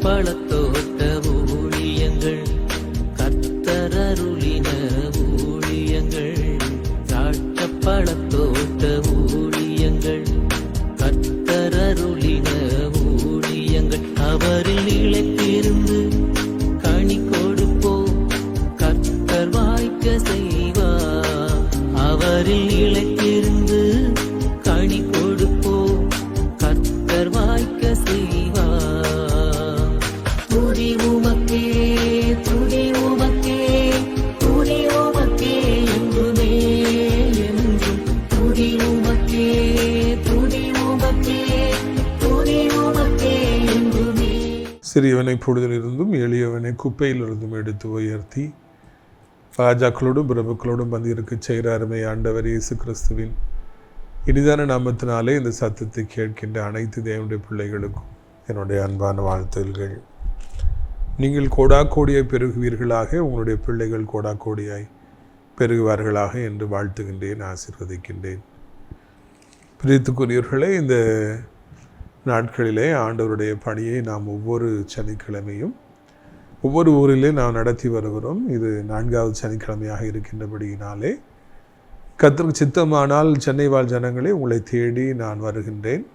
பழத்தோட்ட ஊழியங்கள், கர்த்தரருளின ஊழியங்கள். திராட்சை பழத்தோட்ட ஊழியங்கள், கர்த்தரருளின ஊழியங்கள். அவரில் நிலைத்திருந்து கனி கொடுப்போம், கர்த்தர் வாய்க்க செய்வார். அவரில் நிலைத்திருந்து கனி கொடுப்போம், கர்த்தர் வாய்க்க செய்வார். துதி உமக்கே, துதி உமக்கே, துதி உமக்கே என்றுமே என்றும். துதி உமக்கே, துதி உமக்கே, துதி உமக்கே என்றுமே. சிறியவனை பொழுதிலிருந்தும் எளியவனை குப்பையிலிருந்தும் எடுத்து உயர்த்தி ராஜாக்களோடும் பிரபுக்களோடும் வந்து இருக்க செய்கிற அருமை ஆண்டவர் இயேசு கிறிஸ்துவின் இனிதான நாமத்தினாலே இந்த சத்தத்தை கேட்கின்ற அனைத்து தேவனுடைய பிள்ளைகளுக்கும் என்னுடைய அன்பான வாழ்த்துகள். நீங்கள் கோடாக்கோடியாய் பெருகுவீர்களாக, உங்களுடைய பிள்ளைகள் கோடாக்கோடியாய் பெருகுவார்களாக என்று வாழ்த்துகின்றேன், ஆசீர்வதிக்கின்றேன். பிரியத்துக்குரியவர்களே, இந்த நாட்களிலே ஆண்டவருடைய பணியை நாம் ஒவ்வொரு சனிக்கிழமையும் ஒவ்வொரு ஊரிலே நாம் நடத்தி வருகிறோம். இது 4வது சனிக்கிழமையாக இருக்கின்றபடியினாலே கர்த்தருக்கு சித்தமானால் சென்னை வாழ் ஜனங்களே, உங்களை தேடி நான் வருகின்றேன்.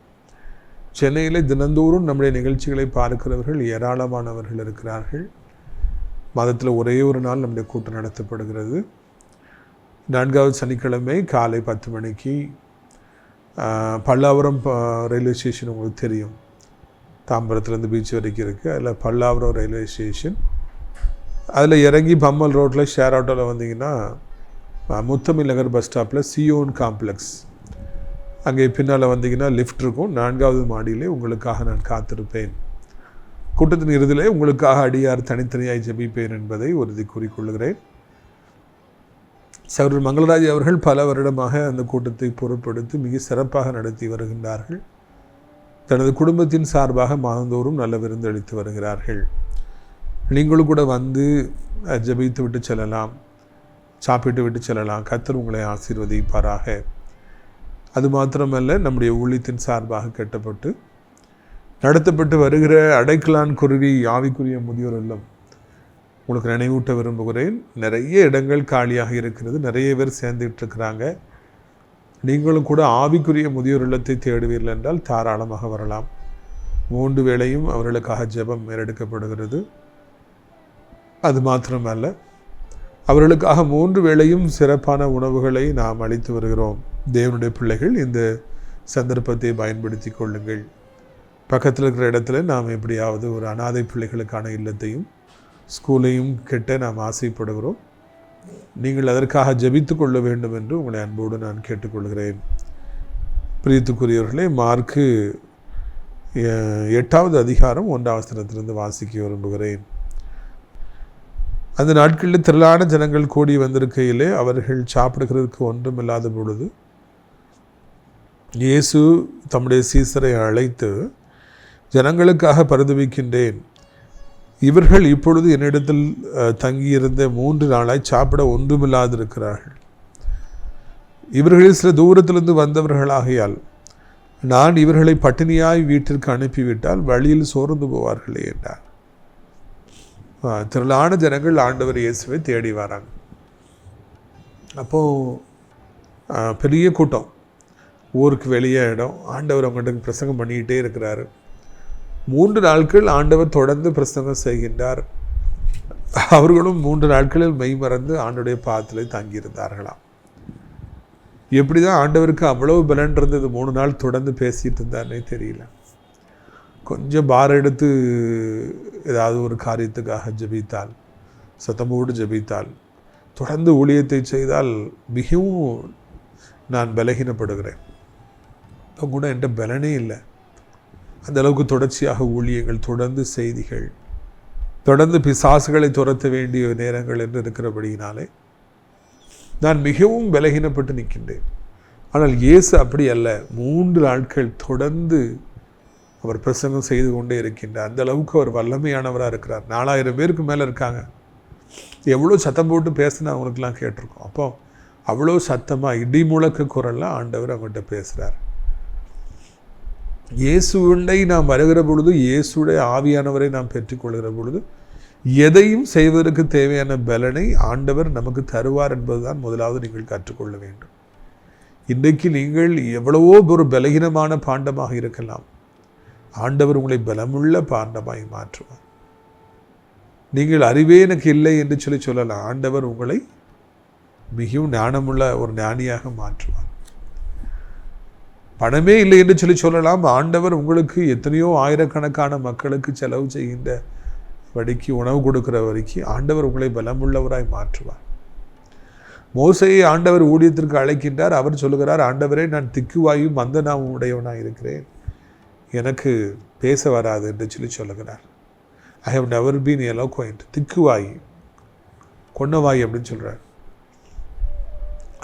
சென்னையில் தினந்தோறும் நம்முடைய நிகழ்ச்சிகளை பார்க்கிறவர்கள் ஏராளமானவர்கள் இருக்கிறார்கள். மாதத்தில் ஒரே ஒரு நாள் நம்முடைய கூட்டம் நடத்தப்படுகிறது. 4வது சனிக்கிழமை காலை 10 மணிக்கு பல்லாவரம் ரயில்வே ஸ்டேஷன் உங்களுக்கு தெரியும், தாம்பரத்துலேருந்து பீச் வரைக்கும் இருக்குது. அதில் பல்லாவரம் ரயில்வே ஸ்டேஷன், அதில் இறங்கி பம்மல் ரோட்டில் ஷேர் ஆட்டோவில் வந்தீங்கன்னா முத்தமிழ் நகர் பஸ் ஸ்டாப்பில் சியோன் காம்ப்ளெக்ஸ், அங்கே பின்னால் வந்தீங்கன்னா லிஃப்ட் இருக்கும். 4வது மாடியிலே உங்களுக்காக நான் காத்திருப்பேன். கூட்டத்தின் இறுதியிலே உங்களுக்காக அடியார் தனித்தனியாய் ஜெபிப்பேன் என்பதை உறுதி கூறிக்கொள்கிறேன். சகோதரர் மங்களராஜ் அவர்கள் பல வருடமாக அந்த கூட்டத்தை பொறுப்படுத்தி மிக சிறப்பாக நடத்தி வருகின்றார்கள். தனது குடும்பத்தின் சார்பாக மாதந்தோறும் நல்ல விருந்து அளித்து வருகிறார்கள். நீங்களும் கூட வந்து ஜெபித்து விட்டு செல்லலாம், சாப்பிட்டு விட்டு செல்லலாம். கர்த்தர் உங்களை ஆசீர்வதிப்பாராக. அது மாத்திரமல்ல, நம்முடைய ஊழியத்தின் சார்பாக கட்டப்பட்டு நடத்தப்பட்டு வருகிற அடைக்கலான் குருவி ஆவிக்குரிய முதியோர் இல்லம் உங்களுக்கு நினைவூட்ட விரும்புகிறேன். நிறைய இடங்கள் காலியாக இருக்கிறது, நிறைய பேர் சேர்ந்துட்டு இருக்கிறாங்க. நீங்களும் கூட ஆவிக்குரிய முதியோர் இல்லத்தை தேடுவீர்கள் என்றால் தாராளமாக வரலாம். 3 வேளையும் அவர்களுக்காக ஜெபம் மேலெடுக்கப்படுகிறது. அது மாத்திரமல்ல, அவர்களுக்காக 3 வேளையும் சிறப்பான உணவுகளை நாம் அளித்து வருகிறோம். தேவனுடைய பிள்ளைகள் இந்த சந்தர்ப்பத்தை பயன்படுத்தி கொள்ளுங்கள். பக்கத்தில் இருக்கிற இடத்துல நாம் எப்படியாவது ஒரு அனாதை பிள்ளைகளுக்கான இல்லத்தையும் ஸ்கூலையும் கெட்ட நாம் ஆசைப்படுகிறோம். நீங்கள் அதற்காக ஜெபித்து கொள்ள வேண்டும் என்று உங்களை அன்போடு நான் கேட்டுக்கொள்கிறேன். பிரியத்துக்குரியவர்களே, மார்க்கு 8வது அதிகாரம் 1வது வசனத்திலிருந்து வாசிக்க விரும்புகிறேன். அந்த நாட்களில் திரளான ஜனங்கள் கூடி வந்திருக்கையிலே அவர்கள் சாப்பிடுகிறதுக்கு ஒன்றுமில்லாத பொழுது இயேசு தம்முடைய சீசரை அழைத்து, ஜனங்களுக்காக பரிதபிக்கின்றேன், இவர்கள் இப்பொழுது என்னிடத்தில் தங்கியிருந்த 3 நாளாய் சாப்பிட ஒன்றுமில்லாதிருக்கிறார்கள். இவர்களில் சில தூரத்திலிருந்து வந்தவர்களாகையால் நான் இவர்களை பட்டினியாய் வீட்டிற்கு அனுப்பிவிட்டால் வழியில் சோர்ந்து போவார்களே என்றார். திரளான ஜனங்கள் ஆண்டவர் இயேசுவை தேடி வராங்க. அப்போது பெரிய கூட்டம், ஊருக்கு வெளியே இடம். ஆண்டவர் அவங்கள்ட்ட பிரசங்கம் பண்ணிக்கிட்டே இருக்கிறாரு. 3 நாட்கள் ஆண்டவர் தொடர்ந்து பிரசங்கம் செய்கின்றார். அவர்களும் 3 நாட்களில் மெய் மறந்து ஆண்டவருடைய பாதத்திலே தங்கியிருந்தார்களாம். எப்படி தான் ஆண்டவருக்கு அவ்வளவு பலன் இருந்தது, 3 நாள் தொடர்ந்து பேசிகிட்டு இருந்தார்னே தெரியல. கொஞ்சம் பார் எடுத்து ஏதாவது ஒரு காரியத்துக்காக ஜெபித்தால், சத்தமோடு ஜெபித்தால், தொடர்ந்து ஊழியத்தை செய்தால் மிகவும் நான் பலகீனப்படுகிறேன். இப்போ கூட என்கிட்ட பலனே இல்லை. அந்த அளவுக்கு தொடர்ச்சியாக ஊழியங்கள், தொடர்ந்து செய்திகள், தொடர்ந்து பிசாசுகளை துரத்த வேண்டிய நேரங்கள் என்று இருக்கிறபடியினாலே நான் மிகவும் பலகீனப்பட்டு நிற்கின்றேன். ஆனால் இயேசு அப்படி அல்ல. 3 நாட்கள் தொடர்ந்து அவர் பிரசங்கம் செய்து கொண்டே இருக்கின்றார். அந்த அளவுக்கு அவர் வல்லமையானவராக இருக்கிறார். 4000 பேருக்கு மேலே இருக்காங்க. எவ்வளோ சத்தம் போட்டு பேசினா அவங்களுக்கெல்லாம் கேட்டிருக்கோம். அப்போ அவ்வளோ சத்தமாக இடி முழக்க குரலில் ஆண்டவர் அவங்கள்ட்ட பேசுகிறார். இயேசுவை நாம் வருகிற பொழுது, இயேசுடைய ஆவியானவரை நாம் பெற்றுக்கொள்கிற பொழுது எதையும் செய்வதற்கு தேவையான பலனை ஆண்டவர் நமக்கு தருவார் என்பதுதான் முதலாவது நீங்கள் கற்றுக்கொள்ள வேண்டும். இன்றைக்கு நீங்கள் எவ்வளவோ ஒரு பலகீனமான பாண்டமாக இருக்கலாம், ஆண்டவர் உங்களை பலமுள்ள பாண்டமாய் மாற்றுவார். நீங்கள் அறிவே எனக்கு இல்லை என்று சொல்லலாம், ஆண்டவர் உங்களை மிகவும் ஞானமுள்ள ஒரு ஞானியாக மாற்றுவார். பணமே இல்லை என்று சொல்லலாம், ஆண்டவர் உங்களுக்கு எத்தனையோ ஆயிரக்கணக்கான மக்களுக்கு செலவு செய்கின்ற வடிக்கு, உணவு கொடுக்கிற வரைக்கும் ஆண்டவர் உங்களை பலமுள்ளவராய் மாற்றுவார். மோசையை ஆண்டவர் ஊழியத்திற்கு அழைக்கின்றார். அவர் சொல்லுகிறார், ஆண்டவரே, நான் திக்குவாயும் மந்தநாவும் உடையவனாக இருக்கிறேன், எனக்கு பேச வராது என்று சொல்லுகிறார். ஐ ஹவ் நெவர் பீன் எலோக்வென்ட், திக்குவாய், கொன்னவாய் அப்படின்னு சொல்கிறார்.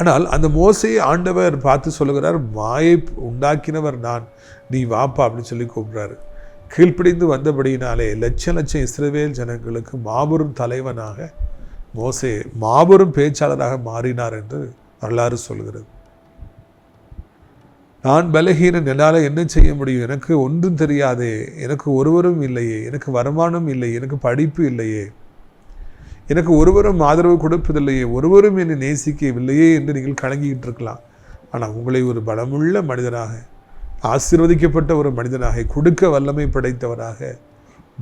ஆனால் அந்த மோசையை ஆண்டவர் பார்த்து சொல்லுகிறார், மாயை உண்டாக்கினவர் நான், நீ வாப்பா அப்படின்னு சொல்லி கூப்பிடுறாரு. கீழ்ப்பிடிந்து வந்தபடியினாலே லட்சம் இஸ்ரவேல் ஜனங்களுக்கு மாபெரும் தலைவனாக மோசே மாபெரும் பேச்சாளராக மாறினார் என்று வரலாறு சொல்கிறது. நான் பலகீனன், என்னால் என்ன செய்ய முடியும், எனக்கு ஒன்றும் தெரியாதே, எனக்கு ஒருவரும் இல்லையே, எனக்கு வருமானம் இல்லை, எனக்கு படிப்பு இல்லையே, எனக்கு ஒருவரும் ஆதரவு கொடுப்பதில்லையே, ஒருவரும் என்னை நேசிக்கவில்லையே என்று நீங்கள் கலங்கிக்கிட்டு இருக்கலாம். ஆனால் உங்களை ஒரு பலமுள்ள மனிதனாக, ஆசீர்வதிக்கப்பட்ட ஒரு மனிதனாக, கொடுக்க வல்லமை படைத்தவராக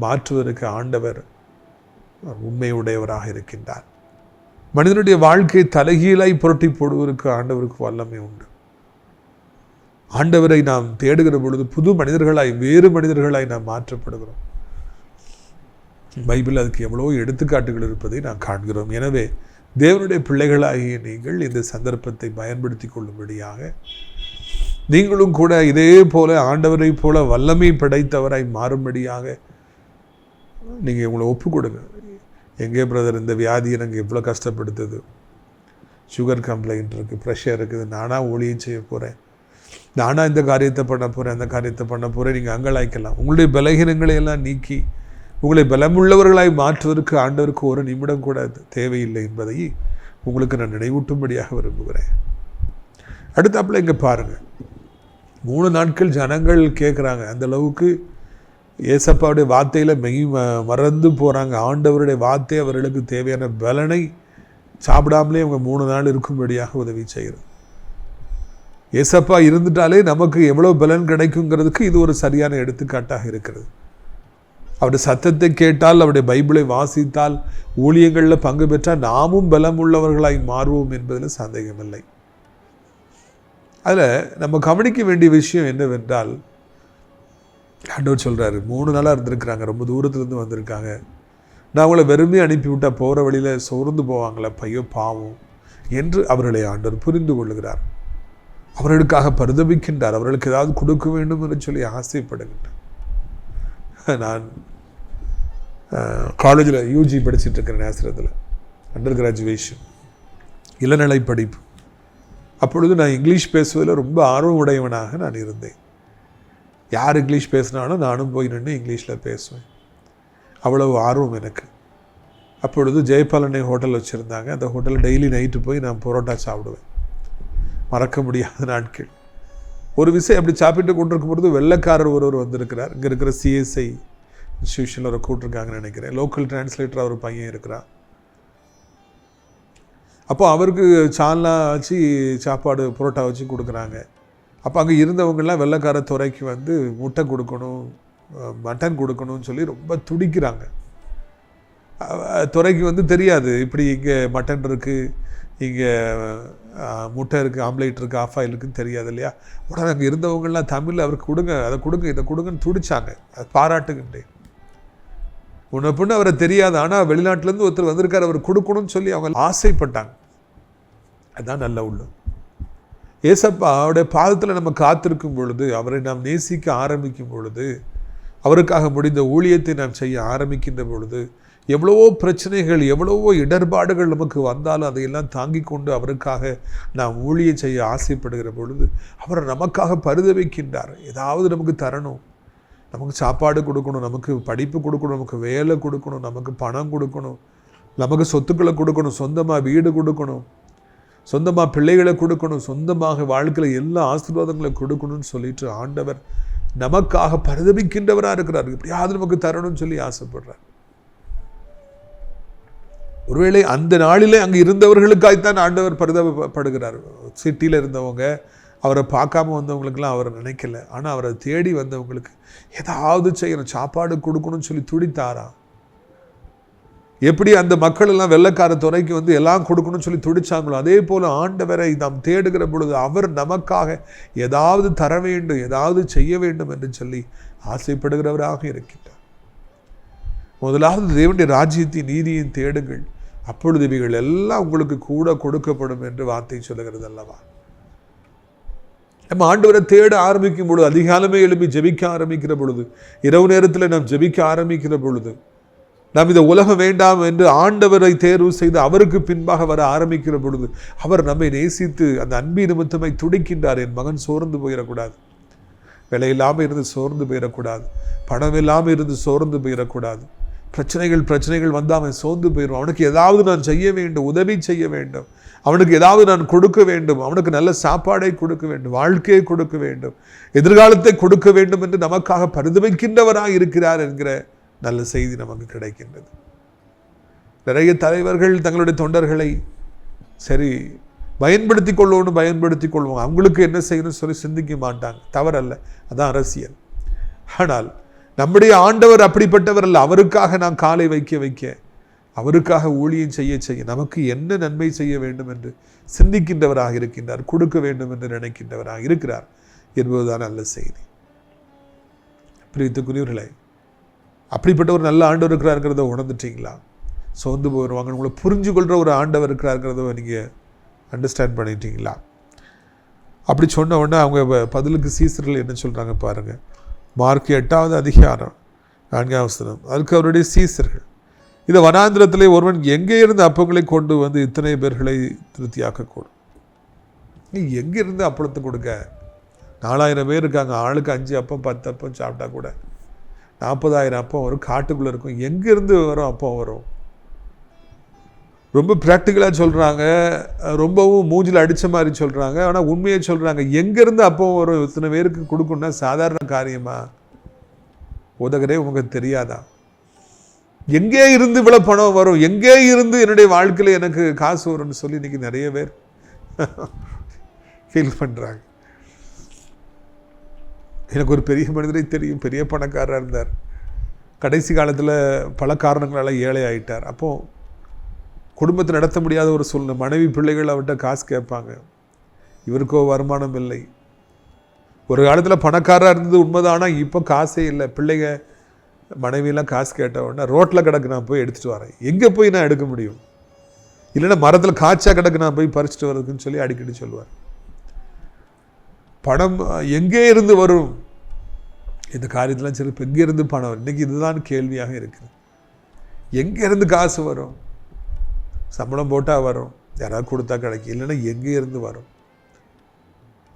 மாற்றுவதற்கு ஆண்டவர் உண்மையுடையவராக இருக்கின்றார். மனிதனுடைய வாழ்க்கையை தலைகீழாய் புரட்டி போடுவதற்கு ஆண்டவருக்கு வல்லமை உண்டு. ஆண்டவரை நாம் தேடுகிற பொழுது புது மனிதர்களாய், வேறு மனிதர்களாய் நாம் மாற்றப்படுகிறோம். பைபிள் அதுக்கு எவ்வளோ எடுத்துக்காட்டுகள் இருப்பதை நாம் காண்கிறோம். எனவே தேவனுடைய பிள்ளைகளாகிய நீங்கள் இந்த சந்தர்ப்பத்தை பயன்படுத்தி கொள்ளும்படியாக நீங்களும் கூட இதே போல ஆண்டவரை போல வல்லமை படைத்தவராய் மாறும்படியாக நீங்கள் உங்களை ஒப்பு கொடுங்க. எங்கே பிரதர், இந்த வியாதி எனக்கு எவ்வளோ கஷ்டப்படுத்துது, சுகர் கம்ப்ளைண்ட் இருக்குது, ப்ரெஷர் இருக்குது, நானாக ஊழியம் செய்ய போகிறேன், நானாக இந்த காரியத்தை பண்ண போகிறேன், அந்த காரியத்தை பண்ண போகிறேன், நீங்கள் அங்கலாய்க்கலாம். உங்களுடைய பலகீனங்களை எல்லாம் நீக்கி உங்களை பலமுள்ளவர்களாய் மாற்றுவதற்கு ஆண்டவருக்கு ஒரு நிமிடம் கூட தேவையில்லை என்பதை உங்களுக்கு நான் நினைவூட்டும்படியாக விரும்புகிறேன். அடுத்தாப்புல இங்கே பாருங்கள், 3 நாட்கள் ஜனங்கள் கேட்குறாங்க. அந்த அளவுக்கு ஏசப்பாவுடைய வார்த்தையில் மறந்து போகிறாங்க. ஆண்டவருடைய வார்த்தை அவர்களுக்கு தேவையான பலனை சாப்பிடாமலே அவங்க 3 நாள் இருக்கும்படியாக உதவி செய்கிறது. ஏசப்பா இருந்துட்டாலே நமக்கு எவ்வளோ பலன் கிடைக்குங்கிறதுக்கு இது ஒரு சரியான எடுத்துக்காட்டாக இருக்கிறது. அவருடைய சத்தத்தை கேட்டால், அவருடைய பைபிளை வாசித்தால், ஊழியங்களில் பங்கு பெற்றால் நாமும் பலம் உள்ளவர்களாய் மாறுவோம் என்பதில் சந்தேகமில்லை. அதில் நம்ம கவனிக்க வேண்டிய விஷயம் என்னவென்றால், ஆண்டவர் சொல்கிறாரு, 3 நாளாக இருந்திருக்கிறாங்க, ரொம்ப தூரத்துலேருந்து வந்திருக்காங்க, நான் அவங்கள வெறுமே அனுப்பிவிட்டால் போகிற வழியில் சோர்ந்து போவாங்களே, பையோ பாவம் என்று அவர்களை ஆண்டவர் புரிந்து கொள்ளுகிறார். அவர்களுக்காக பரிதபிக்கின்றார், அவர்களுக்கு ஏதாவது கொடுக்க வேண்டும் என்று சொல்லி ஆசைப்படுகின்றார். நான் காலேஜில் யூஜி படிச்சுட்டு இருக்கிறேன், நேசரத்தில் அண்டர் கிராஜுவேஷன் இளநிலை படிப்பு. அப்பொழுது நான் இங்கிலீஷ் பேசுவதில் ரொம்ப ஆர்வம் உடையவனாக நான் இருந்தேன். யார் இங்கிலீஷ் பேசினாலும் நானும் போய் நின்று இங்கிலீஷில் பேசுவேன், அவ்வளவு ஆர்வம் எனக்கு. அப்பொழுது ஜெயபாலனை ஹோட்டல் வச்சுருந்தாங்க. அந்த ஹோட்டலில் டெய்லி நைட்டு போய் நான் பரோட்டா சாப்பிடுவேன். மறக்க முடியாத நாட்கள். ஒரு விஷயம் அப்படி சாப்பிட்டு கொண்டிருக்கும் பொழுது வெள்ளைக்காரர் ஒருவர் வந்திருக்கிறார். இங்கே இருக்கிற CSI இன்ஸ்டியூஷனில் ஒரு கூட்டிருக்காங்கன்னு நினைக்கிறேன். லோக்கல் டிரான்ஸ்லேட்டர் ஒரு பையன் இருக்கிறார். அப்போ அவருக்கு சால்னா வச்சு சாப்பாடு பரோட்டா வச்சு கொடுக்குறாங்க. அப்போ அங்கே இருந்தவங்கெல்லாம் வெள்ளைக்கார துறைக்கு வந்து முட்டை கொடுக்கணும், மட்டன் கொடுக்கணும்னு சொல்லி ரொம்ப துடிக்கிறாங்க. துறைக்கு வந்து தெரியாது, இப்படி இங்கே மட்டன் இருக்குது, இங்கே முட்டை இருக்குது, ஆம்லேட் இருக்குது, ஆஃப் ஆயில் இருக்குதுன்னு தெரியாது இல்லையா. உடனே அங்கே இருந்தவங்கெல்லாம் தமிழில் அவருக்கு கொடுங்க, அதை கொடுங்க, இதை கொடுங்கன்னு துடிச்சாங்க. அதை பாராட்டுகின்றேன். உன்னை பொண்ணு அவரை தெரியாது, ஆனால் வெளிநாட்டிலேருந்து ஒருத்தர் வந்திருக்கார், அவர் கொடுக்கணும்னு சொல்லி அவங்க ஆசைப்பட்டாங்க. அதுதான் நல்ல உள்ளம். ஏசப்பா அவருடைய பாதத்தில் நம்ம காத்திருக்கும் பொழுது, அவரை நாம் நேசிக்க ஆரம்பிக்கும் பொழுது, அவருக்காக முடிந்த ஊழியத்தை நாம் செய்ய ஆரம்பிக்கின்ற பொழுது, எவ்வளவோ பிரச்சனைகள், எவ்வளவோ இடர்பாடுகள் நமக்கு வந்தாலும் அதையெல்லாம் தாங்கி கொண்டு அவருக்காக நாம் ஊழியம் செய்ய ஆசைப்படுகிற பொழுது அவர் நமக்காக பரிதவிக்கின்றார். ஏதாவது நமக்கு தரணும், நமக்கு சாப்பாடு கொடுக்கணும், நமக்கு படிப்பு கொடுக்கணும், நமக்கு வேலை கொடுக்கணும், நமக்கு பணம் கொடுக்கணும், நமக்கு சொத்துக்களை கொடுக்கணும், சொந்தமாக வீடு கொடுக்கணும், சொந்தமாக பிள்ளைகளை கொடுக்கணும், சொந்தமாக வாழ்க்கையில் எல்லா ஆசீர்வாதங்களை கொடுக்கணும்னு சொல்லிட்டு ஆண்டவர் நமக்காக பரிதபிக்கின்றவராக இருக்கிறார். எப்படியாவது நமக்கு தரணும்னு சொல்லி ஆசைப்படுறார். ஒருவேளை அந்த நாளிலே அங்கே இருந்தவர்களுக்காகத்தான் ஆண்டவர் பரிதபப்படுகிறார். சிட்டியில் இருந்தவங்க, அவரை பார்க்காம வந்தவங்களுக்கெல்லாம் அவரை நினைக்கல. ஆனால் அவரை தேடி வந்தவங்களுக்கு ஏதாவது செய்யணும், சாப்பாடு கொடுக்கணும்னு சொல்லி துடித்தாராம். எப்படி அந்த மக்கள் எல்லாம் வெள்ளைக்கார துறைக்கு வந்து எல்லாம் கொடுக்கணும்னு சொல்லி துடிச்சாங்களோ, அதே போல் ஆண்டவரை நாம் தேடுகிற பொழுது அவர் நமக்காக ஏதாவது தர வேண்டும், ஏதாவது செய்ய வேண்டும் என்று சொல்லி ஆசைப்படுகிறவராக இருக்கின்றார். முதலாவது தேவனுடைய ராஜ்யத்தின் நீதியின் தேடுங்கள், அப்பொழுது இவைகள் எல்லாம் உங்களுக்கு கூட கொடுக்கப்படும் என்று வார்த்தை சொல்லுகிறது அல்லவா. நம்ம ஆண்டவரை தேட ஆரம்பிக்கும் பொழுது, அதிகாலமே எழுப்பி ஜெபிக்க ஆரம்பிக்கிற பொழுது, இரவு நேரத்தில் நாம் ஜெபிக்க ஆரம்பிக்கிற பொழுது, நாம் இந்த உலகம் வேண்டாம் என்று ஆண்டவரை தேர்வு செய்து அவருக்கு பின்பாக வர ஆரம்பிக்கிற பொழுது, அவர் நம்மை நேசித்து அந்த அன்பின் நிமித்தமாய் துடிக்கின்றார். என் மகன் சோர்ந்து போயிடக்கூடாது, விலை இல்லாமல் இருந்து சோர்ந்து போயிடக்கூடாது, பணம் இல்லாமல் இருந்து சோர்ந்து போயிடக்கூடாது, பிரச்சனைகள் வந்து அவன் சோர்ந்து போயிடும். அவனுக்கு ஏதாவது நான் செய்ய வேண்டும், உதவி செய்ய வேண்டும், அவனுக்கு ஏதாவது நான் கொடுக்க வேண்டும், அவனுக்கு நல்ல சாப்பாடை கொடுக்க வேண்டும், வாழ்க்கையை கொடுக்க வேண்டும், எதிர்காலத்தை கொடுக்க வேண்டும் என்று நமக்காக பரிதபிக்கின்றவராக இருக்கிறார் என்கிற நல்ல செய்தி நமக்கு கிடைக்கின்றது. நிறைய தலைவர்கள் தங்களுடைய தொண்டர்களை சரி பயன்படுத்தி கொள்வோம், அவங்களுக்கு என்ன செய்யணும்னு சொல்லி சிந்திக்க மாட்டாங்க. தவறல்ல, அதான் அரசியல். ஆனால் நம்முடைய ஆண்டவர் அப்படிப்பட்டவர் அல்ல. அவருக்காக நாம் காலை வைக்க அவருக்காக ஊழியம் செய்ய நமக்கு என்ன நன்மை செய்ய வேண்டும் என்று சிந்திக்கின்றவராக இருக்கின்றார், கொடுக்க வேண்டும் என்று நினைக்கின்றவராக இருக்கிறார் என்பதுதான் நல்ல செய்தி. பிரியத்துக்குரியவர்களே, அப்படிப்பட்ட ஒரு நல்ல ஆண்டவர் இருக்கிறாருங்கிறத உணர்ந்துட்டீங்களா? சோர்ந்து போயிடுவாங்க, உங்களை புரிஞ்சு கொள்கிற ஒரு ஆண்டவர் இருக்கிறாருங்கிறத நீங்கள் அண்டர்ஸ்டாண்ட் பண்ணிட்டீங்களா? அப்படி சொன்ன உடனே அவங்க பதிலுக்கு சீசர்கள் என்ன சொல்கிறாங்க பாருங்கள். மார்க் 8வது அதிகாரம் 4ஆம் வசனம். அதுக்கு அவருடைய சீசர்கள், இந்த வனாந்திரத்திலே ஒருவன் எங்கே இருந்து அப்பங்களை கொண்டு வந்து இத்தனை பேர்களை திருப்தியாக்கக்கூடும்? நீ எங்கே இருந்து அப்பளத்தை கொடுக்க? 4000 பேர் இருக்காங்க, ஆளுக்கு 5 அப்பம் 10 அப்பம் சாப்பிட்டா கூட 40,000 அப்பம் வரும். காட்டுக்குள்ளே இருக்கும், எங்கேருந்து வரும் அப்பம் வரும்? ரொம்ப ப்ராக்டிக்கலாக சொல்கிறாங்க, ரொம்பவும் மூஞ்சில் அடித்த மாதிரி சொல்கிறாங்க. ஆனால் உண்மையை சொல்கிறாங்க. எங்கேருந்து அப்பம் வரும்? இத்தனை பேருக்கு கொடுக்கணும்னா சாதாரண காரியமா? உதகரே உங்களுக்கு தெரியாதா? எங்கே இருந்து இவ்வளோ பணம் வரும், எங்கே இருந்து என்னுடைய வாழ்க்கையில் எனக்கு காசு வரும்னு சொல்லி இன்றைக்கி நிறைய பேர் ஃபீல் பண்ணுறாங்க. எனக்கு ஒரு பெரிய மனிதரை தெரியும், பெரிய பணக்காரராக இருந்தார். கடைசி காலத்தில் பல காரணங்களால் ஏழை ஆகிட்டார். அப்போது குடும்பத்தை நடத்த முடியாத ஒரு சூழ்நிலை. மனைவி பிள்ளைகள் அவர்கிட்ட காசு கேட்பாங்க, இவருக்கோ வருமானம் இல்லை. ஒரு காலத்தில் பணக்காரராக இருந்தது உண்மைதான், ஆனால் இப்போ காசே இல்லை. பிள்ளைங்க மனைவியெல்லாம் காசு கேட்ட உடனே ரோட்டில் கிடக்கு, நான் போய் எடுத்துகிட்டு வரேன். எங்கே போய் நான் எடுக்க முடியும்? இல்லைன்னா மரத்தில் காய்ச்சா கிடக்கு, நான் போய் பறிச்சுட்டு வரதுக்குன்னு சொல்லி அடிக்கடி சொல்லுவார். பணம் எங்கே இருந்து வரும்? இந்த காரியத்தெல்லாம் சரி, இப்போ எங்கே இருந்து பணம் வரும்? இன்றைக்கி இதுதான் கேள்வியாக இருக்குது. எங்கே இருந்து காசு வரும்? சம்பளம் போட்டால் வரும், யாராவது கொடுத்தா கிடைக்கும், இல்லைன்னா எங்கே இருந்து வரும்?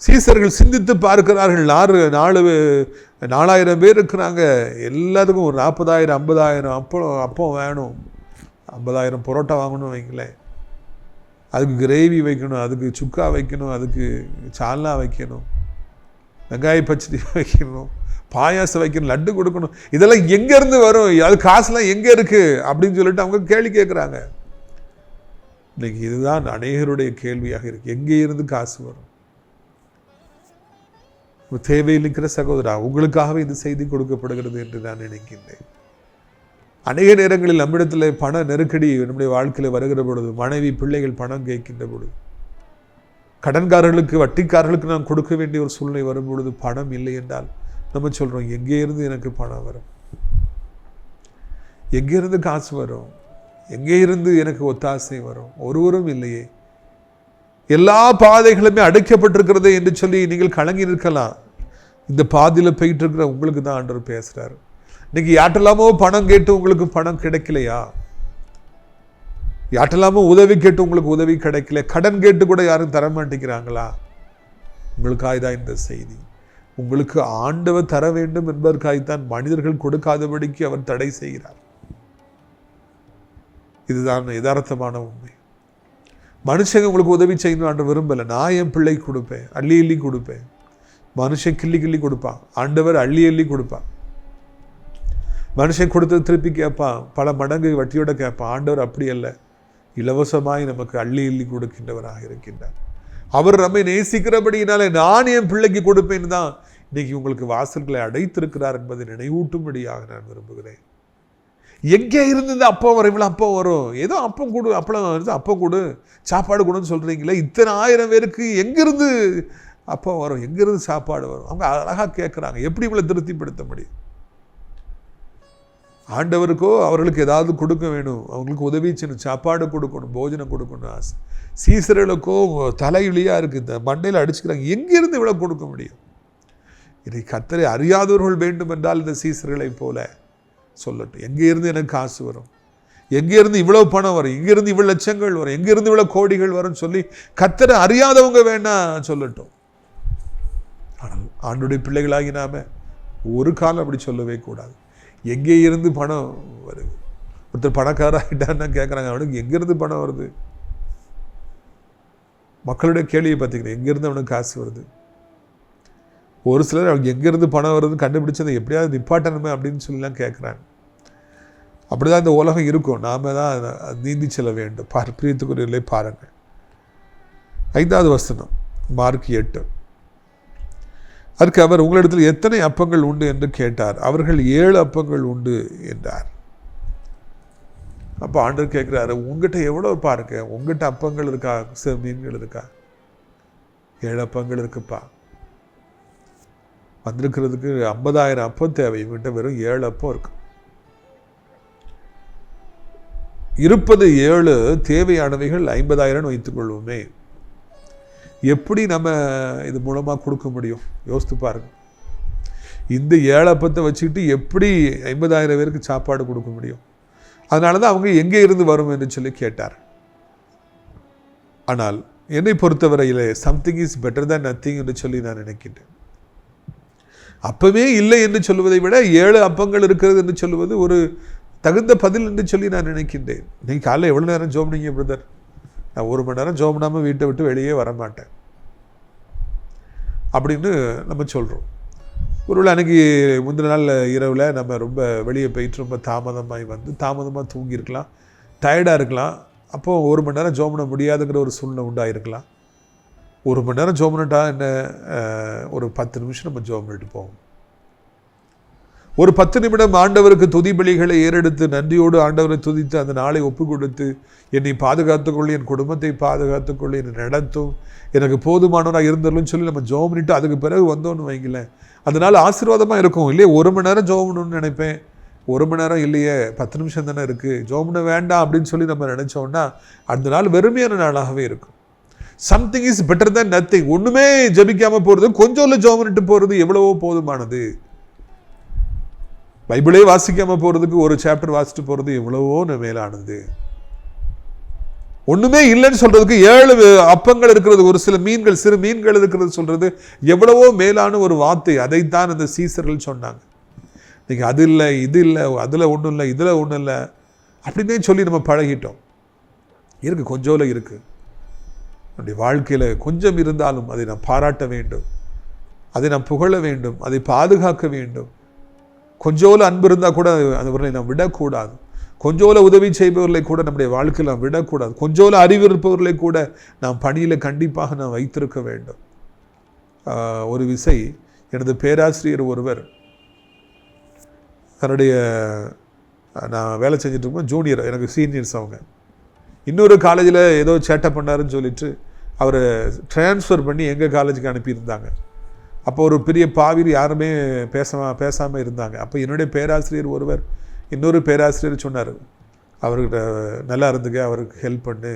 சீசர்கள் சிந்தித்து பார்க்கிறார்கள். 4000 பேர் இருக்கிறாங்க, எல்லாத்துக்கும் ஒரு 40,000 50,000 அப்பம் வேணும். 50,000 பரோட்டா வாங்கணும் வைங்களேன், அதுக்கு கிரேவி வைக்கணும், அதுக்கு சுக்கா வைக்கணும், அதுக்கு சால்னா வைக்கணும், வெங்காய பச்சடி வைக்கணும், பாயாசம் வைக்கணும், லட்டு கொடுக்கணும். இதெல்லாம் எங்கேருந்து வரும்? அது காசுலாம் எங்கே இருக்குது அப்படின்னு சொல்லிட்டு அவங்க கேள்வி கேட்குறாங்க. இன்றைக்கி இதுதான் அநேகருடைய கேள்வியாக இருக்குது. எங்கே இருந்து காசு வரும்? தேவையில் இருக்கிற சகோதரா, உங்களுக்காகவே இந்த செய்தி கொடுக்கப்படுகிறது என்று நான் நினைக்கின்றேன். அநேக நேரங்களில் நம்மிடத்தில் பண நெருக்கடி நம்முடைய வாழ்க்கையில் வருகிற பொழுது, மனைவி பிள்ளைகள் பணம் கேட்கின்ற பொழுது, கடன்காரர்களுக்கு வட்டிக்காரர்களுக்கு நாம் கொடுக்க வேண்டிய ஒரு சூழ்நிலை வரும் பொழுது பணம் இல்லை என்றால் நம்ம சொல்கிறோம், எங்கே இருந்து எனக்கு பணம் வரும்? எங்கே இருந்து காசு வரும்? எங்கே இருந்து எனக்கு ஒத்தாசை வரும்? ஒருவரும் இல்லையே, எல்லா பாதைகளுமே அடைக்கப்பட்டிருக்கிறதே என்று சொல்லி நீங்கள் கலங்கி நிற்கலாம். இந்த பாதையில் போயிட்டு இருக்கிற உங்களுக்கு தான் ஆண்டவர் பேசுகிறார். இன்னைக்கு யாட்டெல்லாமோ பணம் கேட்டு உங்களுக்கு பணம் கிடைக்கலையா? யாட்டெல்லாமோ உதவி கேட்டு உங்களுக்கு உதவி கிடைக்கல? கடன் கேட்டு கூட யாரும் தர மாட்டேங்கிறாங்களா? உங்களுக்காய்தான் இந்த செய்தி. உங்களுக்கு ஆண்டவர் தர வேண்டும் என்பதற்காகத்தான் மனிதர்கள் கொடுக்காதபடிக்கு அவர் தடை செய்கிறார். இதுதான் யதார்த்தமான உண்மை. மனுஷங்க உங்களுக்கு உதவி செய்யணும் ஆண்டு விரும்பலை. நான் என் பிள்ளைக்கு கொடுப்பேன், அள்ளி அள்ளி கொடுப்பேன். மனுஷன் கிள்ளி கிள்ளி கொடுப்பான், ஆண்டவர் அள்ளி அள்ளி கொடுப்பான். மனுஷன் கொடுத்தது திருப்பி கேட்பான், பல மடங்கு வட்டியோட கேட்பான். ஆண்டவர் அப்படி அல்ல, இலவசமாய் நமக்கு அள்ளி அள்ளி கொடுக்கின்றவராக இருக்கின்றார். அவர் நம்மை நேசிக்கிறபடியினாலே நான் என் பிள்ளைக்கு கொடுப்பேன்னு தான் இன்னைக்கு உங்களுக்கு வாசல்களை அடைத்திருக்கிறார் என்பதை நினைவூட்டும்படியாக நான் விரும்புகிறேன். எங்கே இருந்து இந்த அப்பம் வரும், இவ்வளோ அப்பம் வரும், ஏதோ அப்பம் கொடு, அப்பளம் வருது, அப்பம் கொடு, சாப்பாடு கொடுன்னு சொல்கிறீங்களே, இத்தனை 1000 பேருக்கு எங்கிருந்து அப்பம் வரும், எங்கிருந்து சாப்பாடு வரும்? அவங்க அழகாக கேட்குறாங்க. எப்படி இவங்களை திருப்திப்படுத்த முடியும்? ஆண்டவருக்கோ அவர்களுக்கு ஏதாவது கொடுக்க வேணும், அவங்களுக்கு உதவி செய்யணும், சாப்பாடு கொடுக்கணும், போஜனம் கொடுக்கணும் ஆசை. சீசர்களுக்கோ தலையிலியாக இருக்குது, இந்த மண்டையில் அடிச்சுக்கிறாங்க. எங்கிருந்து இவ்வளோ கொடுக்க முடியும்? இதை கர்த்தரை அறியாதவர்கள் வேண்டும் என்றால் இந்த சீசர்களை போல சொல்லட்டும். எங்கேருந்து எனக்கு காசு வரும், எங்கேருந்து இவ்வளோ பணம் வரும், எங்கேருந்து இவ்வளோ லட்சங்கள் வரும், எங்கேருந்து இவ்வளோ கோடிகள் வரும் சொல்லி கர்த்தரை அறியாதவங்க வேணா சொல்லட்டும். ஆனால் ஆண்டுடைய பிள்ளைகளாகி நாம ஒரு காலம் அப்படி சொல்லவே கூடாது. எங்கே இருந்து பணம் வருது? ஒருத்தர் பணக்காராகிட்டான்னு கேட்குறாங்க, அவனுக்கு எங்கேருந்து பணம் வருது? மக்களுடைய கேள்வியை பார்த்தீங்கன்னா எங்கேருந்து அவனுக்கு காசு வருது? ஒரு சிலர் அவங்க எங்கேருந்து பணம் வருதுன்னு கண்டுபிடிச்சதை எப்படியாவது நிப்பாட்டணுமே அப்படின்னு சொல்லிலாம் கேட்குறாங்க. அப்படி தான் இந்த உலகம் இருக்கும். நாம் தான் நீந்தி செல்ல வேண்டும். பிரியத்துக்குரியவர்களே பாருங்கள், 5வது வசனம், மார்க் 8. அதற்கு அவர், உங்களிடத்தில் எத்தனை அப்பங்கள் உண்டு என்று கேட்டார். அவர்கள் 7 அப்பங்கள் உண்டு என்றார். அப்போ ஆண்டவர் கேட்குறாரு, உங்ககிட்ட எவ்வளோ பாருங்க, உங்ககிட்ட அப்பங்கள் இருக்கா, மீன்கள் இருக்கா? 7 அப்பங்கள் இருக்குப்பா. வந்திருக்கிறதுக்கு 50,000 அப்பம் தேவை, இவங்ககிட்ட வெறும் 7 அப்பம் இருக்கு. இருப்பது 7, தேவையானவைகள் 50,000 வைத்துக்கொள்வோமே. எப்படி நம்ம இது மூலமாக கொடுக்க முடியும்? யோசித்து பாருங்க. இந்த 7 அப்பத்தை வச்சுக்கிட்டு எப்படி 50,000 பேருக்கு சாப்பாடு கொடுக்க முடியும்? அதனால தான் அவங்க எங்கே இருந்து வரும் என்று சொல்லி கேட்டார். ஆனால் என்னை பொறுத்தவரையிலே something is better than nothing என்று சொல்லி நான் நினைக்கின்றேன். அப்பவே இல்லை என்று சொல்வதை விட 7 அப்பங்கள் இருக்கிறது என்று சொல்வது ஒரு தகுந்த பதில் என்று சொல்லி நான் நினைக்கின்றேன். நீங்கள் காலையில் எவ்வளோ நேரம் ஜோம்னீங்க பிரதர்? நான் 1 மணி நேரம் ஜோம்னாமல் வீட்டை விட்டு வெளியே வரமாட்டேன் அப்படின்னு நம்ம சொல்கிறோம். ஒருவேளை அன்றைக்கி முந்தின நாள் இரவில் நம்ம ரொம்ப வெளியே போயிட்டு ரொம்ப தாமதமாகி வந்து தாமதமாக தூங்கியிருக்கலாம், டயர்டாக இருக்கலாம். அப்போது 1 மணி நேரம் ஜோம் பண்ண முடியாதுங்கிற ஒரு சூழ்நிலை உண்டாயிருக்கலாம். 1 மணி நேரம் ஜோம் பண்ணிட்டா என்ன, ஒரு 10 நிமிஷம் நம்ம ஜோம் பண்ணிட்டு போவோம். ஒரு 10 நிமிடம் ஆண்டவருக்கு துதி பலிகளை ஏறெடுத்து நன்றியோடு ஆண்டவரை துதித்து அந்த நாளை ஒப்பு கொடுத்து, என்னை பாதுகாத்துக்கொள்ளி, என் குடும்பத்தை பாதுகாத்துக்கொள்ளி, என்னை நடத்தும், எனக்கு போதுமானவராக இருந்தருன்னு சொல்லி நம்ம ஜோம் பண்ணிட்டு அதுக்கு பிறகு வந்தோன்னு வைங்களேன், அதனால் ஆசீர்வாதமாக இருக்கும் இல்லையே. 1 மணி நேரம் ஜோம் பண்ணணும்னு நினைப்பேன், 1 மணி நேரம் இல்லையே, 10 நிமிஷம் தானே இருக்குது, ஜோம் பண்ண வேண்டாம் அப்படின்னு சொல்லி நம்ம நினச்சோன்னா அந்த நாள் வெறுமையான நாளாகவே இருக்கும். Something is better than nothing. ஒன்றுமே ஜபிக்காமல் போகிறது, கொஞ்சம் ஜோம் பண்ணிட்டு போகிறது எவ்வளவோ போதுமானது. பைபிளே வாசிக்காமல் போகிறதுக்கு ஒரு சாப்டர் வாசிட்டு போகிறது எவ்வளவோ மேலானது. ஒன்றுமே இல்லைன்னு சொல்கிறதுக்கு 7 அப்பங்கள் இருக்கிறது, ஒரு சில மீன்கள், சிறு மீன்கள் இருக்கிறது சொல்கிறது எவ்வளவோ மேலான ஒரு வார்த்தை. அதைத்தான் அந்த சீசர்கள் சொன்னாங்க. நீங்கள் அது இல்லை, இது இல்லை, அதில் ஒன்றும் இல்லை, இதில் ஒன்றும் இல்லை அப்படின்னே சொல்லி நம்ம பழகிட்டோம். இருக்குது, கொஞ்சோல இருக்குது. நம்முடைய வாழ்க்கையில் கொஞ்சம் இருந்தாலும் அதை நாம் பாராட்ட வேண்டும், அதை நாம் புகழ வேண்டும், அதை பாதுகாக்க வேண்டும். கொஞ்சோல அன்பு இருந்தால் கூட அவர்களை நாம் விடக்கூடாது. கொஞ்சோல உதவி செய்பவர்களை கூட நம்முடைய வாழ்க்கையில் நாம் விடக்கூடாது. கொஞ்சோல அறிவு இருப்பவர்களை கூட நாம் பணியில் கண்டிப்பாக நாம் வைத்திருக்க வேண்டும். ஒரு விசை எனது பேராசிரியர் ஒருவர் தன்னுடைய, நான் வேலை செஞ்சுட்டு இருக்கோம், ஜூனியர், எனக்கு சீனியர்ஸ் அவங்க, இன்னொரு காலேஜில் ஏதோ சேட்டை பண்ணாருன்னு சொல்லிட்டு அவரை ட்ரான்ஸ்ஃபர் பண்ணி எங்கள் காலேஜுக்கு அனுப்பியிருந்தாங்க. அப்போ ஒரு பெரிய பாவிரி யாருமே பேசாமல் இருந்தாங்க. அப்போ என்னுடைய பேராசிரியர் ஒருவர் இன்னொரு பேராசிரியர் சொன்னார், அவர்கிட்ட நல்லா இருந்துங்க, அவருக்கு ஹெல்ப் பண்ணு,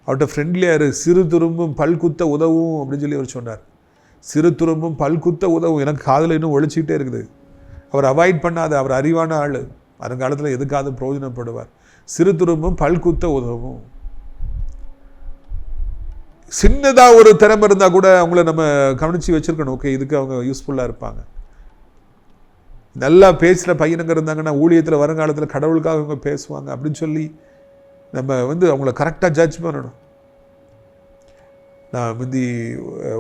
அவர்கிட்ட ஃப்ரெண்ட்லியாரு, சிறு துரும்பும் பல்குத்த உதவும் அப்படின்னு சொல்லி அவர் சொன்னார். சிறு துரும்பும் பல்குத்த உதவும் எனக்கு காதில் இன்னும் ஒழிச்சிக்கிட்டே இருக்குது. அவர் அவாய்ட் பண்ணாத, அவர் அறிவான ஆள், வருங்காலத்தில் எதுக்காவது பிரயோஜனப்படுவார். சிறு துரும்பும் பல்குத்த உதவும். சின்னதாக ஒரு திறமை இருந்தால் கூட அவங்கள நம்ம கவனித்து வச்சுருக்கணும். ஓகே, இதுக்கு அவங்க யூஸ்ஃபுல்லாக இருப்பாங்க. நல்லா பேசுகிற பையனுங்க இருந்தாங்கன்னா ஊழியத்தில் வருங்காலத்தில் கடவுளுக்காக அவங்க பேசுவாங்க அப்படின்னு சொல்லி நம்ம அவங்கள கரெக்டாக ஜட்ஜ் பண்ணணும். நான் முந்தி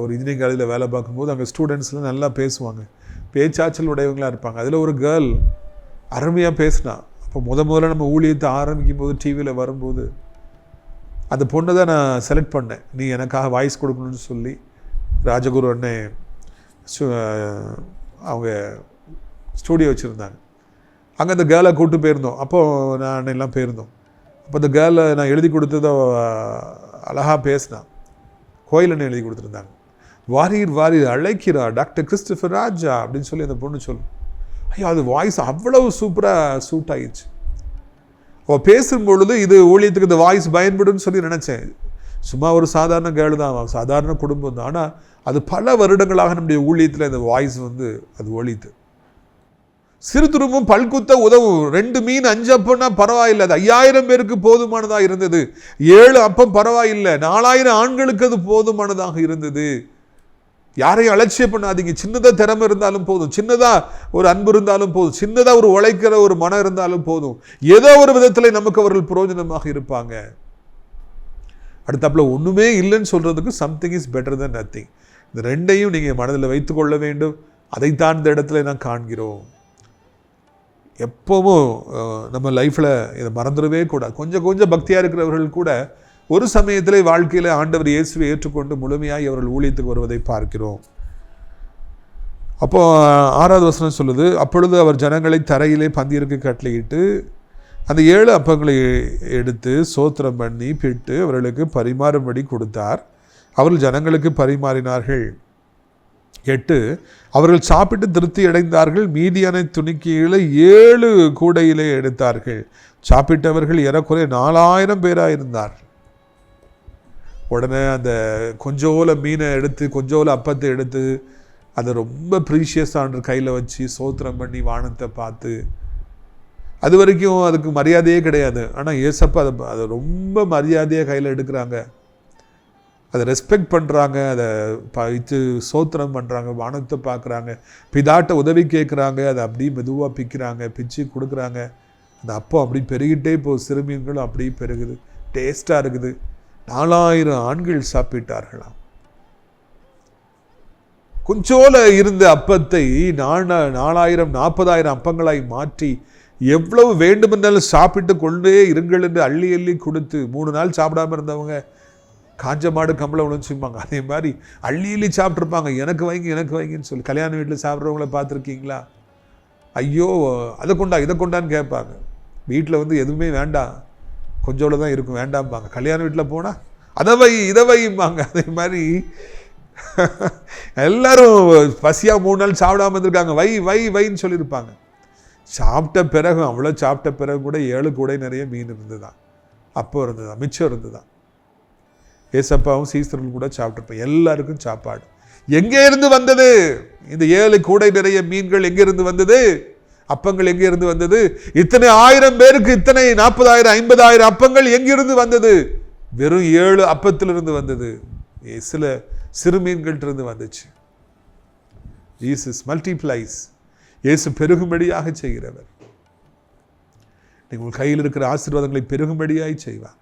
ஒரு இன்ஜினியரிங் காலேஜில் வேலை பார்க்கும்போது அங்கே ஸ்டூடெண்ட்ஸ்லாம் நல்லா பேசுவாங்க, பேச்சாற்றல் உடையவங்களாக இருப்பாங்க. அதில் ஒரு கேர்ள் அருமையாக பேசினா. அப்போ முதல்ல நம்ம ஊழியத்தை ஆரம்பிக்கும் போது டிவியில் வரும்போது அந்த பொண்ணை தான் நான் செலக்ட் பண்ணேன். நீ எனக்காக வாய்ஸ் கொடுக்கணும்னு சொல்லி ராஜகுரு அண்ணன் அவங்க ஸ்டூடியோ வச்சுருந்தாங்க. அங்கே அந்த கேர்ளை கூப்பிட்டு போயிருந்தோம். அப்போது நான் அண்ணெல்லாம் போயிருந்தோம். அப்போ அந்த கேர்ளை நான் எழுதி கொடுத்ததை அழகாக பேசினான். கோயில் அண்ணன் எழுதி கொடுத்துருந்தாங்க. வாரீர் அழைக்கிறா டாக்டர் கிறிஸ்டோபர் ராஜா அப்படின்னு சொல்லி அந்த பொண்ணு சொல்லும். ஐயோ, அது வாய்ஸ் அவ்வளவு சூப்பராக சூட் ஆகிடுச்சு. அவள் பேசும்பொழுது இது ஊழியத்துக்கு இந்த வாய்ஸ் பயன்படுன்னு சொல்லி நினச்சேன். சும்மா ஒரு சாதாரண கேர்ள் தான், சாதாரண குடும்பம் தான். ஆனால் அது பல வருடங்களாக நம்முடைய ஊழியத்தில் இந்த வாய்ஸ் அது ஒழித்து. சிறு துரும்பும் பல்குத்த உதவும். 2 மீன் 5 அப்பம்னா பரவாயில்லை, அது 5000 பேருக்கு போதுமானதாக இருந்தது. 7 அப்பம் பரவாயில்லை, 4000 ஆண்களுக்கு அது போதுமானதாக இருந்தது. யாரையும் அலட்சியம் பண்ணாதீங்க. சின்னதாக திறமை இருந்தாலும் போதும், சின்னதாக ஒரு அன்பு இருந்தாலும் போதும், சின்னதாக ஒரு உழைக்கிற ஒரு மனம் இருந்தாலும் போதும். ஏதோ ஒரு விதத்தில் நமக்கு அவர்கள் பிரயோஜனமாக இருப்பாங்க. அடுத்தாப்புல ஒன்றுமே இல்லைன்னு சொல்கிறதுக்கு something is better then nothing. இந்த ரெண்டையும் நீங்கள் மனதில் வைத்துக்கொள்ள வேண்டும். அதைத்தான் இந்த இடத்துல நான் காண்கிறோம். எப்போவும் நம்ம லைஃப்பில் இதை மறந்துடவே கூடாது. கொஞ்சம் பக்தியாக இருக்கிறவர்கள் கூட ஒரு சமயத்தில் வாழ்க்கையில் ஆண்டவர் இயேசுவை ஏற்றுக்கொண்டு முழுமையாக அவர்கள் ஊழியத்துக்கு வருவதை பார்க்கிறோம். அப்போது 6வது வசனம் சொல்லுது, அப்பொழுது அவர் ஜனங்களை தரையிலே பந்தியிற்கு கட்டளையிட்டு அந்த 7 அப்பங்களை எடுத்து சோத்திரம் பண்ணி பிட்டு அவர்களுக்கு பரிமாறும்படி கொடுத்தார். அவர்கள் ஜனங்களுக்கு பரிமாறினார்கள். 8 அவர்கள் சாப்பிட்டு திருப்தி அடைந்தார்கள். மீதியான துணிக்கைகளை 7 கூடையிலே எடுத்தார்கள். சாப்பிட்டவர்கள் ஏறக்குறைய 4000 பேராக இருந்தார். உடனே அந்த கொஞ்சோல மீனை எடுத்து கொஞ்சோல அப்பத்தை எடுத்து அதை ரொம்ப ப்ரீஷியஸான கையில் வச்சு சோத்திரம் பண்ணி வானத்தை பார்த்து, அது வரைக்கும் அதுக்கு மரியாதையே கிடையாது. ஆனால் ஏசப்பா அதை ரொம்ப மரியாதையாக கையில் எடுக்கிறாங்க, அதை ரெஸ்பெக்ட் பண்ணுறாங்க, அதை வைத்து சோத்திரம் பண்ணுறாங்க, வானத்தை பார்க்குறாங்க, பிதாட்ட உதவி கேட்குறாங்க, அதை அப்படியே மெதுவாக பிச்சு கொடுக்குறாங்க. அந்த அப்பம் அப்படி பெருகிட்டே போகுது, சிறுமீன்களும் அப்படியே பெருகுது, டேஸ்ட்டாக இருக்குது. 4000 ஆண்கள் சாப்பிட்டார்களாம். கொஞ்சோல இருந்த அப்பத்தை 4000 40,000 அப்பங்களாய் மாற்றி எவ்வளவு வேண்டுமென்றாலும் சாப்பிட்டு கொண்டே இருங்கள் என்று அள்ளி அள்ளி கொடுத்து 3 நாள் சாப்பிடாமல் இருந்தவங்க காஞ்ச மாடு கம்பளை உழைச்சுப்பாங்க. அதே மாதிரி அள்ளி அள்ளி சாப்பிட்ருப்பாங்க. எனக்கு வைங்கன்னு சொல்லி. கல்யாண வீட்டில் சாப்பிட்றவங்கள பார்த்துருக்கீங்களா? ஐயோ அதை கொண்டா இதை கொண்டான்னு கேட்பாங்க. வீட்டில் எதுவுமே வேண்டாம், கொஞ்சோட தான் இருக்கும், வேண்டாம்பாங்க. கல்யாண வீட்டில் போனால் இதை வைம்பாங்க. அதே மாதிரி எல்லாரும் பசியாக 3 நாள் சாப்பிடாம இருந்திருக்காங்க, வைன்னு சொல்லியிருப்பாங்க. சாப்பிட்ட பிறகு அவ்வளோ சாப்பிட்ட பிறகு கூட 7 கூடை நிறைய மீன் இருந்துதான், அப்போ இருந்துதான், மிச்சம் இருந்துதான். ஏசப்பாவும் சீசர்கள் கூட சாப்பிட்ருப்பேன். எல்லாருக்கும் சாப்பாடு. எங்கே இருந்து வந்தது இந்த 7 கூடை நிறைய மீன்கள்? எங்கே இருந்து வந்தது? அப்பங்கள் எங்கே இருந்து வந்தது? இத்தனை 1000 பேருக்கு இத்தனை 40,000 50,000 அப்பங்கள் எங்கிருந்து வந்தது? வெறும் 7 அப்பத்திலிருந்து வந்தது. சில சிறு மீன்கள்டிருந்து வந்துச்சு. Jesus multiplies. இயேசு பெருகும்படியாக செய்கிறவர். உங்கள் கையில் இருக்கிற ஆசீர்வாதங்களை பெருகும்படியாய் செய்வார்.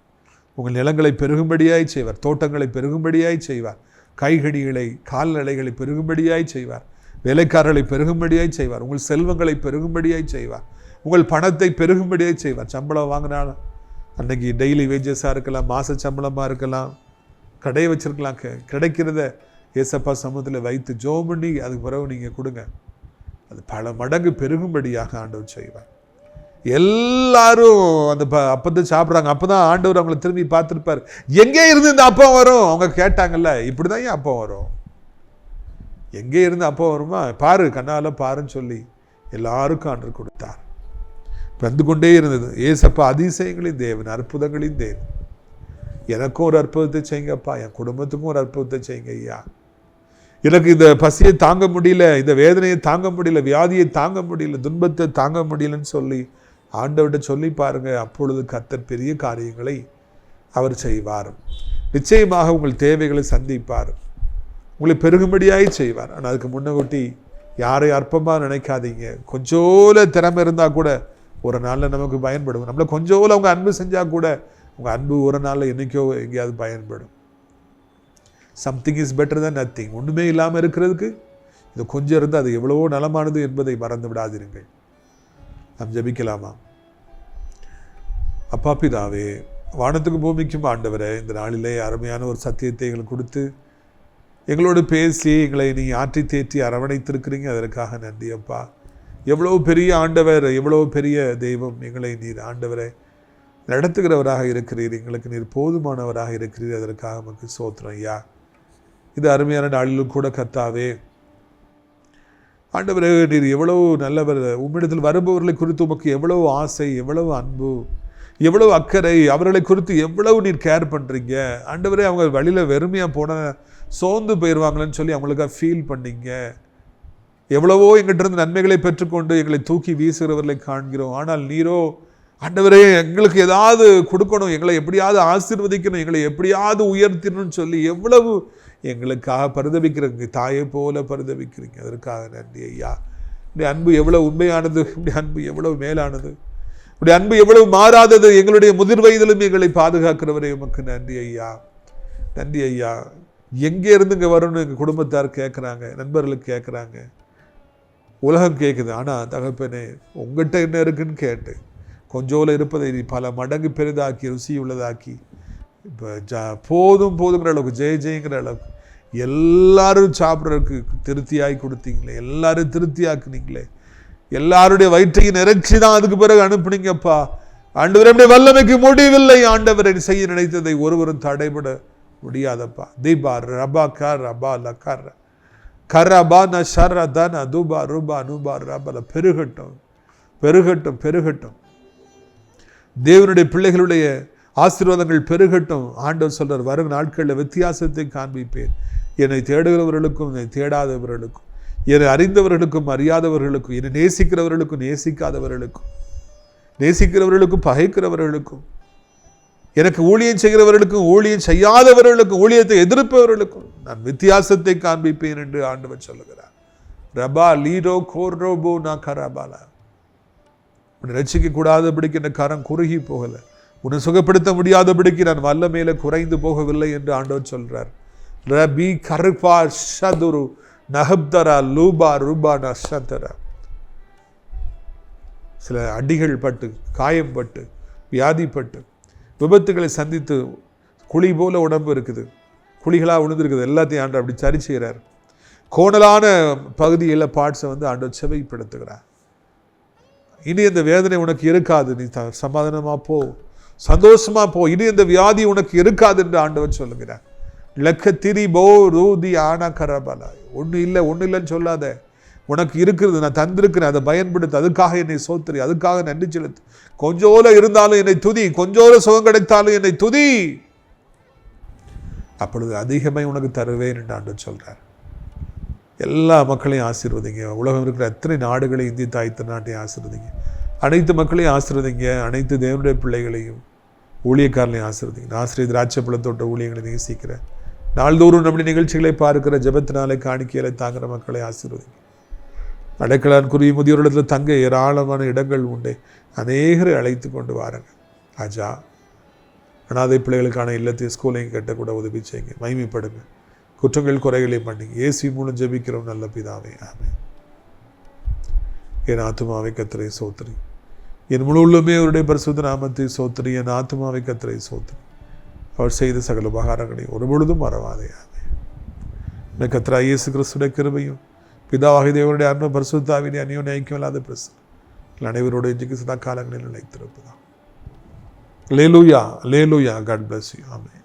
உங்கள் நிலங்களை பெருகும்படியாய் செய்வார். தோட்டங்களை பெருகும்படியாய் செய்வார். காய்கறிகளை கால்நடைகளை பெருகும்படியாய் செய்வார். வேலைக்காரர்களை பெருகும்படியாய் செய்வார். உங்கள் செல்வங்களை பெருகும்படியாய் செய்வார். உங்கள் பணத்தை பெருகும்படியாய் செய்வார். சம்பளம் வாங்கினாலும் அன்றைக்கி டெய்லி வேஜஸாக இருக்கலாம், மாத சம்பளமாக இருக்கலாம், கடையை வச்சுருக்கலாம். கிடைக்கிறத ஏசப்பா சமூகத்தில் வைத்து ஜெபம் பண்ணி அதுக்கு பிறகு நீங்கள் கொடுங்க. அது பல மடங்கு பெருகும்படியாக ஆண்டவர் செய்வார். எல்லாரும் அந்த அப்பத்தை சாப்பிட்றாங்க. அப்போ தான் ஆண்டவர் அவங்களை திரும்பி பார்த்துருப்பார். எங்கே இருந்து இந்த அப்பம் வரும்? அவங்க கேட்டாங்கல்ல, இப்படி தான் ஏன் அப்பம் வரும்? எங்கே இருந்து அப்பம் வருமா? பாரு, கண்ணால் பாருன்னு சொல்லி எல்லாருக்கும் ஆண்டவர் கொடுத்தார். வந்து கொண்டே இருந்தது. ஏசப்பா அதிசயங்களின் தேவன், அற்புதங்களின் தேவன். எனக்கும் ஒரு அற்புதத்தை செய்யுங்கப்பா, என் குடும்பத்துக்கும் ஒரு அற்புதத்தை செய்யுங்க ஐயா. எனக்கு இந்த பசியை தாங்க முடியல, இந்த வேதனையை தாங்க முடியல, வியாதியை தாங்க முடியல, துன்பத்தை தாங்க முடியலன்னு சொல்லி ஆண்டவர்கிட்ட சொல்லி பாருங்க. அப்பொழுது கர்த்தர் பெரிய காரியங்களை அவர் செய்வார். நிச்சயமாக உங்கள் தேவைகளை சந்திப்பார், உங்களை பெருகும்படியாய் செய்வார். ஆனால் அதுக்கு முன்னகொட்டி யாரை அற்பமாக நினைக்காதீங்க. கொஞ்சோல திறமை இருந்தால் கூட ஒரு நாளில் நமக்கு பயன்படும். நம்மளை கொஞ்சோல அவங்க அன்பு செஞ்சால் கூட உங்கள் அன்பு ஒரு நாளில் என்றைக்கோ எங்கேயாவது பயன்படும். Something is better than nothing. ஒன்றுமே இல்லாமல் இருக்கிறதுக்கு இது கொஞ்சம் இருந்து அது எவ்வளவோ நலமானது என்பதை மறந்து விடாதிருங்கள். நாம் ஜெபிக்கலாமா? அப்பா பிதாவே, வானத்துக்கு பூமிக்கும் ஆண்டவரே, இந்த நாளிலே அருமையான ஒரு சத்தியத்தை எங்களுக்கு கொடுத்து எங்களோடு பேசி எங்களை நீ ஆற்றி தேற்றி அரவணைத்திருக்கிறீங்க. அதற்காக நன்றி அப்பா. எவ்வளோ பெரிய ஆண்டவர், எவ்வளோ பெரிய தெய்வம். எங்களை நீர் ஆண்டவரை நடத்துகிறவராக இருக்கிறீர். எங்களுக்கு நீர் போதுமானவராக இருக்கிறீர். அதற்காக நமக்கு ஸ்தோத்திரம் ஐயா. இது அருமையான நாளிலும் கூட கர்த்தாவே ஆண்டவரே, நீர் எவ்வளவு நல்லவர். உம்மிடத்தில் வருபவர்களை குறித்து உமக்கு எவ்வளவு ஆசை, எவ்வளவு அன்பு, எவ்வளவு அக்கறை, அவர்களை குறித்து எவ்வளவு நீர் கேர் பண்ணுறீங்க ஆண்டவரே. அவங்க வழியில் வெறுமையாக போன சோர்ந்து போயிடுவாங்களேன்னு சொல்லி அவங்களுக்காக ஃபீல் பண்ணீங்க. எவ்வளவோ எங்கிட்டிருந்து நன்மைகளை பெற்றுக்கொண்டு எங்களை தூக்கி வீசுகிறவர்களை காண்கிறோம். ஆனால் நீரோ ஆண்டவரே எங்களுக்கு ஏதாவது கொடுக்கணும், எங்களை எப்படியாவது ஆசீர்வதிக்கணும், எங்களை எப்படியாவது உயர்த்திடணும்னு சொல்லி எவ்வளவு எங்களுக்காக பரிதவிக்கிறீங்க. தாயை போல பரிதவிக்கிறீங்க. அதற்காக நன்றி ஐயா. இப்படி அன்பு எவ்வளவு உண்மையானது, இப்படி அன்பு எவ்வளவு மேலானது, இப்படி அன்பு எவ்வளவு மாறாதது. எங்களுடைய முதிர் வயதிலும் எங்களை பாதுகாக்கிறவரே உமக்கு நன்றி ஐயா. நன்றி ஐயா. எங்கே இருந்து இங்கே வரணும்னு எங்கள் குடும்பத்தார் கேட்குறாங்க, நண்பர்களுக்கு கேட்குறாங்க, உலகம் கேட்குது. ஆனால் தகப்பனே உங்கள்கிட்ட என்ன இருக்குன்னு கேட்டு கொஞ்சோல இருப்பதை நீ பல மடங்கு பெரிதாக்கி ருசி உள்ளதாக்கி இப்போ போதும் போதுங்கிற அளவுக்கு ஜெயிங்கிற அளவுக்கு எல்லாரும் சாப்பிட்றதுக்கு திருப்தியாகி கொடுத்தீங்களே, எல்லாரும் திருப்தியாக்குனீங்களே, எல்லாருடைய வயிற்றையும் நிறைச்சி தான் அதுக்கு பிறகு அனுப்புனீங்கப்பா. ஆண்டவரே வல்லமைக்கு முடிவில்லை. ஆண்டவரை செய்ய நினைத்ததை ஒருவரும் தடைபட முடியாதப்பா. தீபா ரபா கர் ரபா லக்கர் கரபா ந ஷர் தன துபா ருபா நுபா ரபல பெருகட்டும் பெருகட்டும் பெருகட்டும். தேவனுடைய பிள்ளைகளுடைய ஆசீர்வாதங்கள் பெருகட்டும். ஆண்டவர் சொல்றார், வரும் நாட்களில் வித்தியாசத்தை காண்பிப்பேன். என்னை தேடுகிறவர்களுக்கும் என்னை தேடாதவர்களுக்கும், என்னை அறிந்தவர்களுக்கும் அறியாதவர்களுக்கும், என்னை நேசிக்கிறவர்களுக்கும் நேசிக்காதவர்களுக்கும், நேசிக்கிறவர்களுக்கும் பகைக்கிறவர்களுக்கும், எனக்கு ஊழியம் செய்கிறவர்களுக்கும் ஊழியம் செய்யாதவர்களுக்கும், ஊழியத்தை எதிர்ப்பவர்களுக்கும் நான் வித்தியாசத்தை காண்பிப்பேன் என்று ஆண்டவர் சொல்லுகிறார். ரபா லீரோ கோர்ரோபோ நான் கராபாலா. உன்னை ரட்சிக்க கூடாதபடிக்கு என் கரம் குறுகி போகலை, உன்னை சுகப்படுத்த முடியாதபடிக்கு நான் வல்லமையில குறைந்து போகவில்லை என்று ஆண்டவர் சொல்றார். ரபி கருப்பா ஷதுரு நஹப்தரா லூபா ரூபா நஷந்தரா. சில அடிகள் பட்டு, காயம் பட்டு, வியாதிப்பட்டு, விபத்துகளை சந்தித்து குழி போல உடம்பு இருக்குது, குழிகளாக விழுந்துருக்குது, எல்லாத்தையும் ஆண்டவர் அப்படி சரி செய்கிறார். கோணலான பகுதியில் பார்ட்ஸை ஆண்டவர் செவைப்படுத்துகிறார். இனி இந்த வேதனை உனக்கு இருக்காது, நீ சமாதானமா போ, சந்தோஷமா போ, இனி இந்த வியாதி உனக்கு இருக்காது என்று ஆண்டவர் சொல்லுகிறார். லக்க திரி போ ரூதி ஆனா கரபலா. ஒன்றும் இல்லை ஒன்றும் இல்லைன்னு சொல்லாத, உனக்கு இருக்கிறது நான் தந்திருக்கிறேன், அதை பயன்படுத்து, அதுக்காக என்னை சோத்திரி, அதுக்காக நன்றி செலுத்து. கொஞ்சோல இருந்தாலும் என்னை துதி, கொஞ்சோல சுகம் கிடைத்தாலும் என்னை துதி, அப்பொழுது அதிகமாக உனக்கு தருவேன் என்று ஆண்டவர் சொல்றார். எல்லா மக்களையும் ஆசீர்வதிங்க. உலகம் இருக்கிற எத்தனை நாடுகளை, இந்திய தாய் திருநாட்டையும் ஆசீர்வதிங்க. அனைத்து மக்களையும் ஆசீர்வதிங்க. அனைத்து தேவனுடைய பிள்ளைகளையும் ஊழியக்காரர்களையும் ஆசீர்வதிங்க. ஆசிரியர் திராட்சை பழத்தோட்ட ஊழியங்களை நேசிக்கிறேன். நாள்தோறும் நம்முடைய நிகழ்ச்சிகளை பார்க்கிற ஜெபத்தினாலே காணிக்கையில தாங்குற மக்களை ஆசீர்வதிங்க. அடைக்கலான் குருவி முதியோரிடத்தில் தங்க ஏராளமான இடங்கள் உண்டு. அநேகரை அழைத்து கொண்டு வாருங்க ராஜா. அனாதை பிள்ளைகளுக்கான இல்லத்தையும் ஸ்கூலையும் கட்டக்கூட உதவி செய்யுங்க. மகிமைப்படுங்க. குற்றங்கள் குறைகளை பண்ணிங்க. இயேசு மூலம் ஜெபிக்கிறோம் நல்ல பிதாவே, ஆமென். என் ஆத்துமாவை கர்த்தரை சோத்திரி, என் முழு உள்ளமே அவருடைய பரிசுத்த நாமத்தை சோத்திரி. என் ஆத்துமாவை கர்த்தரை சோத்திரி, அவர் செய்த சகல உபகாரங்களை ஒருபொழுதும் மறவாதே, ஆமென். இந்த கர்த்தராகிய இயேசு கிறிஸ்துவின் கிருபையும் பிதாவாகிய தேவனுடைய அன்பும் பரிசுத்த ஆவியின் அந்யோன்ய ஐக்கியம் இல்லாத பிரசன்னம் அனைவரோடு இன்றைக்கு சதா காலங்களில் நிலைத்திருப்பதாம். அல்லேலூயா, அல்லேலூயா. God bless you. ஆமென்.